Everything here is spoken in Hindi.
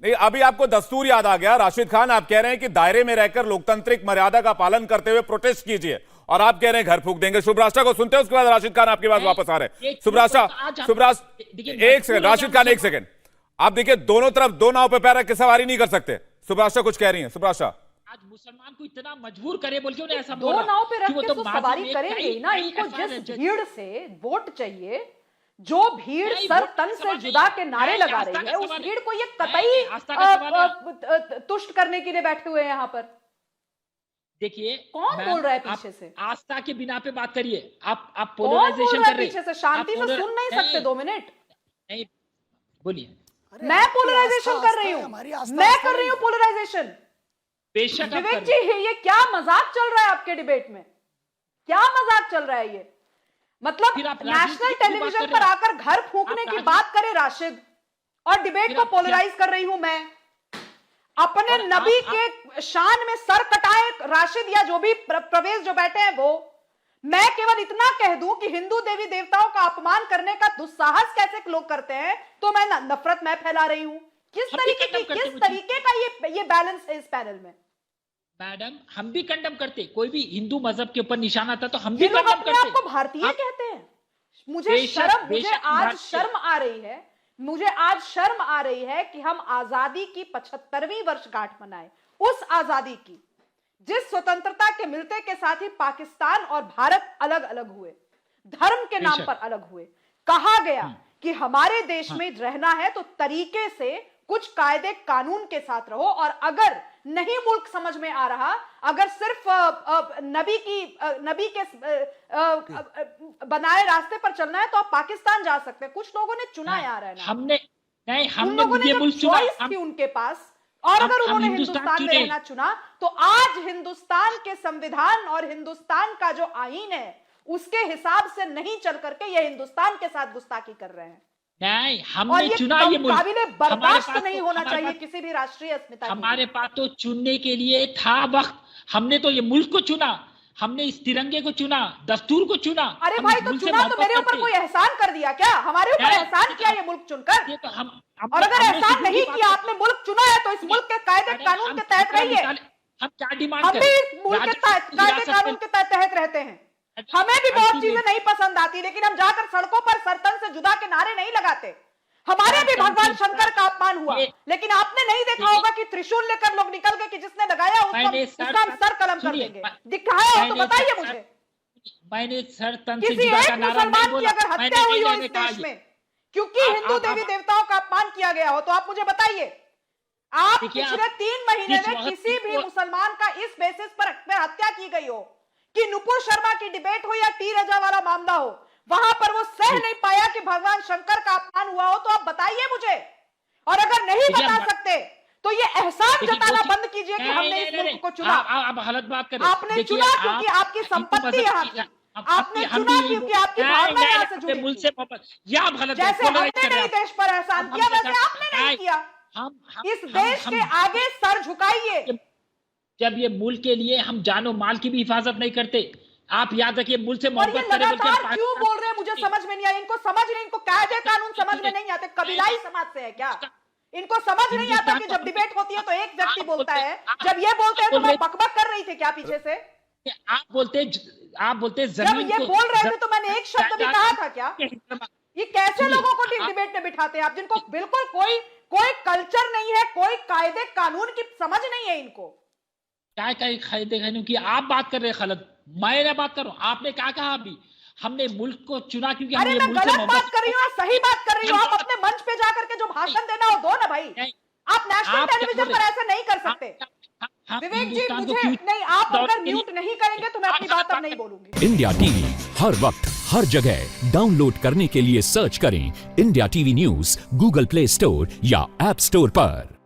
नहीं, अभी आपको दस्तूर याद आ गया। राशिद खान, आप कह रहे हैं कि दायरे में रहकर लोकतांत्रिक मर्यादा का पालन करते हुए प्रोटेस्ट कीजिए, और आप कह रहे हैं घर फूंक देंगे। शुभराष्ट्र को सुनते हैं, उसके बाद राशिद खान आपके पास वापस आ रहे हैं। शुभराष्ट्र एक सेकंड, राशिद खान एक सेकंड। आप देखिए, दोनों तरफ दो नाव पे पैर रख के सवारी नहीं कर सकते। शुभराष्ट्र कुछ कह रही हैं। शुभराष्ट्र, आज मुसलमान को इतना मजबूर करे बोल के उन्हें ऐसा दो बोला नाव पे रख कि वो के तो तो बाद सवारी में करेंगे कई- ना। कई इनको ऐसा जिस जज- भीड़ से वोट चाहिए, जो भीड़ नहीं, सर वोट तन का से सवाल जुदा नहीं, के नारे नहीं, लगा आस्था रही का है, उस सवाल भीड़ को ये नहीं, कतई आस्था का सवाल तुष्ट करने के लिए बैठे हुए हैं यहाँ पर। देखिए कौन बोल रहा है आप पीछे से? आस्था के बिना पे बात करिए। आप कौन बोल पोलराइजेशन रहा कर है रहे पीछे से? शांति से सुन नहीं सकते 2 मिनट? नहीं, बोलिए। मैं पोलराइजेशन कर रही हूँ, मैं कर रही हूँ पोलराइजेशन। बेशक आप विवेक कर जी, ये क्या मजाक चल रहा है आपके डिबेट में? क्या मजाक चल रहा है ये? मतलब फिर आप राजनीति नेशनल की क्यों टेलीविजन बात कर पर रहे हैं? आकर घर फूंकने आप की राजनीति- बात करे राशिद, और डिबेट फिर को आप- पोलराइज कर रही हूं मैं। अपने और नबी आप- के शान में सर कटाए राशिद या जो भी प्रवेश जो बैठे हैं वो। मैं केवल इतना कह दूं कि हिंदू देवी देवताओं का अपमान करने का दुस्साहस कैसे लोग करते हैं, तो मैं नफरत मैं फैला रही हूं। किस हम भी तरीके खत्म की, करते किस वो तरीके का ये बैलेंस है इस पैनल में? मैडम, हम भी कंडम करते। कोई भी हिंदू मजहब के ऊपर निशान आता तो हम भी ये लोग कंडम अपने करते। आप को भारतीय आप- कहते हैं। मुझे बेशक- शर्म, मुझे बेशक आज भारतीय। शर्म आ रही है, मुझे आज शर्म आ रही है कि हम आजादी की 75वीं वर्षगांठ मनाएं। उस आजादी की जिस स्वतंत्रता के मिलते के साथ ही पाकिस्तान और भारत अलग अलग हुए, धर्म के नाम बेशक। पर अलग हुए। कहा गया कि हमारे देश में रहना है तो तरीके से कुछ कायदे कानून के साथ रहो, और अगर नहीं मुल्क समझ में आ रहा, अगर सिर्फ नबी के बनाए रास्ते पर चलना है तो आप पाकिस्तान जा सकते हैं। कुछ लोगों ने चुना यार है ना, हमने नहीं, उन हमने लोगों ने ये जब मुल्क चुना। चॉइस थी उनके पास, और अगर हम उन्होंने हिंदुस्तान हिंदुस्तान में चुने। रहना चुना, तो आज हिंदुस्तान के संविधान और हिंदुस्तान का जो आईन है उसके हिसाब से नहीं चल करके ये हिंदुस्तान के साथ गुस्ताखी कर रहे हैं। नहीं, और हमने ये चुना ये मुल्क। काबिले हमारे बर्दाश्त पास नहीं तो- होना हमारे चाहिए पास- किसी भी राष्ट्रीय अस्मिता के हमारे लिए। पास तो चुनने के लिए था वक्त। हमने तो ये मुल्क को चुना, हमने इस तिरंगे को चुना, दस्तूर को चुना। अरे हम भाई, इस तो मुल्क से चुना तो मोहब्बत मेरे ऊपर करते। कोई एहसान कर दिया क्या? हमारे ऊपर नहीं, एहसान किया ये मुल्क चुनकर? ये तो और अगर एहसान नहीं किया, आपने मुल्क चुना है तो इस मुल्क के कायदे अरे, कानून हम के तहत कितना रहिए। मिसाल- हम क्या डिमांड हम करें? भी मुल्क के राजस्थान कायदे विरासत कानून में- के तहत रहते हैं। हमें भी बहुत चीजें नहीं पसंद आती, लेकिन हम जाकर सड़कों पर सरतन से जुदा के नारे नहीं लगाते। हमारे भी भगवान शंकर का अपमान हुआ, लेकिन आपने नहीं देखा होगा कि त्रिशूल लेकर लोग निकल गए कि जिसने लगाया उसका हम सर कलम कर देंगे। दिखाया हो तो बताइए मुझे। मैंने सर तन से किसी जुदा एक का नारा नहीं मुसलमान की बोला। अगर मैंने हत्या हुई नहीं हो मैंने इस कहा देश ये। में क्योंकि हिंदू देवी देवताओं का अपमान किया गया हो, तो आप मुझे बताइए, आप देखिए, पिछले 3 महीने जिस में वक्त किसी भी को- मुसलमान का इस बेसिस पर हत्या की गई हो कि नुपुर शर्मा की डिबेट हो या टी रजा वाला मामला हो, वहां पर वो सह नहीं पाया कि भगवान शंकर का अपमान हुआ हो, तो आप बताइए मुझे। और अगर नहीं बता सकते तो ये एहसान जताना बंद कीजिए कि हमने इस मुल्क को चुना। आप गलत बात कर रहे हैं। आपने देखिए, चुना क्योंकि आपकी संपत्ति यहाँ की, आपने चुना क्योंकि आपकी भावना यहाँ से जुड़ी मुल्क से मोहब्बत। ये आप गलत जैसे हमने नहीं देश पर एहसान किया, वैसे आपने नहीं किया। इस देश के आगे सर झुकाइए। जब ये मुल्क के लिए हम जानो माल की भी हिफाजत नहीं करते, आप याद रखिए मुल्क से और ये मोहब्बत करें बोल के हम लगातार क्यों बोल रहे हैं, मुझे समझ में नहीं आया। इनको समझ नहीं, इनको कायदे कानून समझ में नहीं आते। कबीलाई समाज से है क्या? इनको समझ नहीं आता कि जब डिबेट होती है तो एक व्यक्ति बोलता है, जब ये बोलते हैं तो मैं बकबक कर रही थी क्या पीछे से? आप बोलते जब जमीन ये को- बोल रहे थे तो मैंने एक शब्द भी कहा था क्या? ये कैसे सुनिए, लोगों को डिबेट में बिठाते हैं आप, जिनको बिल्कुल कोई कल्चर नहीं है, कोई कायदे कानून की समझ नहीं है इनको। क्या खरीदे खाने की आप बात कर रहे हैं गलत, मैं बात कर रहा हूँ। आपने क्या कहा अभी? हमने मुल्क को चुना क्योंकि अरे हमने मैं मुल्क से गलत मोहब्बत बात कर रही हूँ, सही बात कर रही हूँ। आप अपने मंच पे जाकर के जो भाषण देना हो दो ना भाई। आप नेशनल आप क्या टेलीविजन बोले? पर ऐसा नहीं कर सकते। विवेक जी, मुझे नहीं, आप अगर म्यूट नहीं करेंगे तो मैं अपनी बात अब नहीं बोलूंगी। इंडिया टीवी हर वक्त हर जगह डाउनलोड करने के लिए सर्च करें India TV news Google play store या ऐप स्टोर पर।